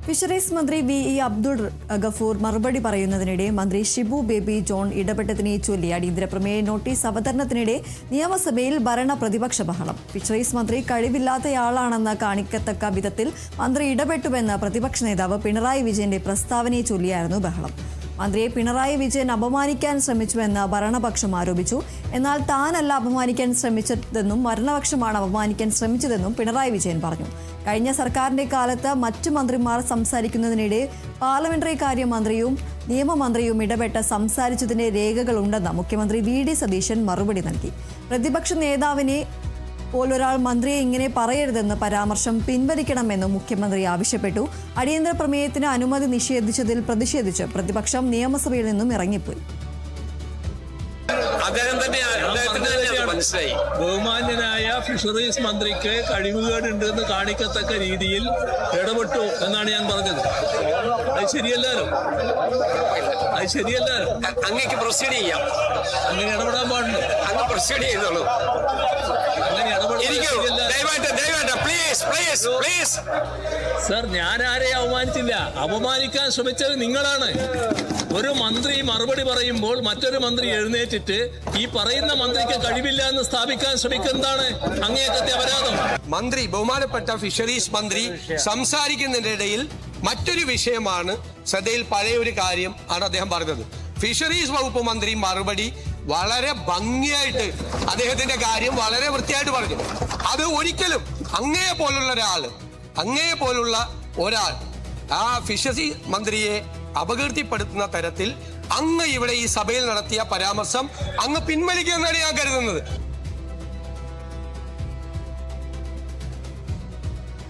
Fisheries മന്ത്രി V Abdul Gafoor മറുപടി പറയുന്നതിനിടെ മന്ത്രി ഷിബു ബേബി ജോൺ ഇടപെട്ടതിനെ ചൊല്ലി അടിയന്തര പ്രമേയ നോട്ടീസ് അവതരണത്തിനിടെ നിയമസഭയിൽ ഭരണ പ്രതിപക്ഷ ബഹളം. ഫിഷറീസ് മന്ത്രി കഴിവില്ലാത്തയാളാണെന്ന് കാണിക്കത്തക്ക വിധത്തിൽ മന്ത്രി ഇടപെട്ടുവെന്ന് പ്രതിപക്ഷ നേതാവ് പിണറായി വിജയന്റെ പ്രസ്താവനയെ ചൊല്ലിയായിരുന്നു ബഹളം. മന്ത്രിയെ പിണറായി വിജയൻ അപമാനിക്കാൻ ശ്രമിച്ചുവെന്ന് ഭരണപക്ഷം ആരോപിച്ചു. എന്നാൽ താനല്ല അപമാനിക്കാൻ ശ്രമിച്ചതെന്നും ഭരണപക്ഷമാണ് അപമാനിക്കാൻ ശ്രമിച്ചതെന്നും പിണറായി വിജയൻ പറഞ്ഞു. കഴിഞ്ഞ സർക്കാരിന്റെ കാലത്ത് മറ്റു മന്ത്രിമാർ സംസാരിക്കുന്നതിനിടെ പാർലമെന്ററി കാര്യമന്ത്രിയും നിയമമന്ത്രിയും ഇടപെട്ട് സംസാരിച്ചതിന്റെ രേഖകളുണ്ടെന്ന് മുഖ്യമന്ത്രി വി സതീശൻ മറുപടി നൽകി. പ്രതിപക്ഷ നേതാവിനെ പോലൊരാൾ മന്ത്രിയെ ഇങ്ങനെ പറയരുതെന്ന് പരാമർശം പിൻവലിക്കണമെന്നും മുഖ്യമന്ത്രി ആവശ്യപ്പെട്ടു. അടിയന്തര പ്രമേയത്തിന് അനുമതി നിഷേധിച്ചതിൽ പ്രതിഷേധിച്ച് പ്രതിപക്ഷം നിയമസഭയിൽ നിന്നും ഇറങ്ങിപ്പോയി. ബഹുമാന്യനായ ഫിഷറീസ് മന്ത്രിക്ക് കഴിവുകേടുണ്ടെന്ന് കാണിക്കത്തക്ക രീതിയിൽ ഇടപെട്ടു എന്നാണ് ഞാൻ പറഞ്ഞത്. അത് ശരിയല്ലോ? അങ്ങേക്ക് പ്രൊസീഡ് ചെയ്യാം. അങ്ങനെ ഇടപെടാൻ പാടില്ല. അങ്ങ് പ്രൊസീഡ് ചെയ്തോളൂ. അങ്ങനെ സർ, ഞാൻ ആരെയും അവമാനിച്ചില്ല. അപമാനിക്കാൻ ശ്രമിച്ചത് നിങ്ങളാണ്. ഒരു മന്ത്രി മറുപടി പറയുമ്പോൾ മറ്റൊരു മന്ത്രി എഴുന്നേറ്റിട്ട് ഈ പറയുന്ന മന്ത്രിക്ക് കഴിവില്ല എന്ന് സ്ഥാപിക്കാൻ ശ്രമിക്കുന്നതാണ് അങ്ങേയറ്റത്തെ അപരാധം. മന്ത്രി, ബഹുമാനപ്പെട്ട ഫിഷറീസ് മന്ത്രി സംസാരിക്കുന്നതിനിടയിൽ മറ്റൊരു വിഷയമാണ് ശ്രദ്ധയിൽ പഴയ ഒരു കാര്യം ആണ് അദ്ദേഹം പറഞ്ഞത്. ഫിഷറീസ് വകുപ്പ് മന്ത്രി മറുപടി വളരെ ഭംഗിയായിട്ട് അദ്ദേഹത്തിന്റെ കാര്യം വളരെ വൃത്തിയായിട്ട് പറഞ്ഞു. അത് ഒരിക്കലും അങ്ങയെ പോലുള്ള ഒരാൾ ആ ഫിഷറീസ് മന്ത്രിയെ അപകീർത്തിപ്പെടുത്തുന്ന തരത്തിൽ അങ്ങ് ഇവിടെ ഈ സഭയിൽ നടത്തിയ പരാമർശം അങ്ങ് പിൻവലിക്കുമെന്നാണ് ഞാൻ കരുതുന്നത്.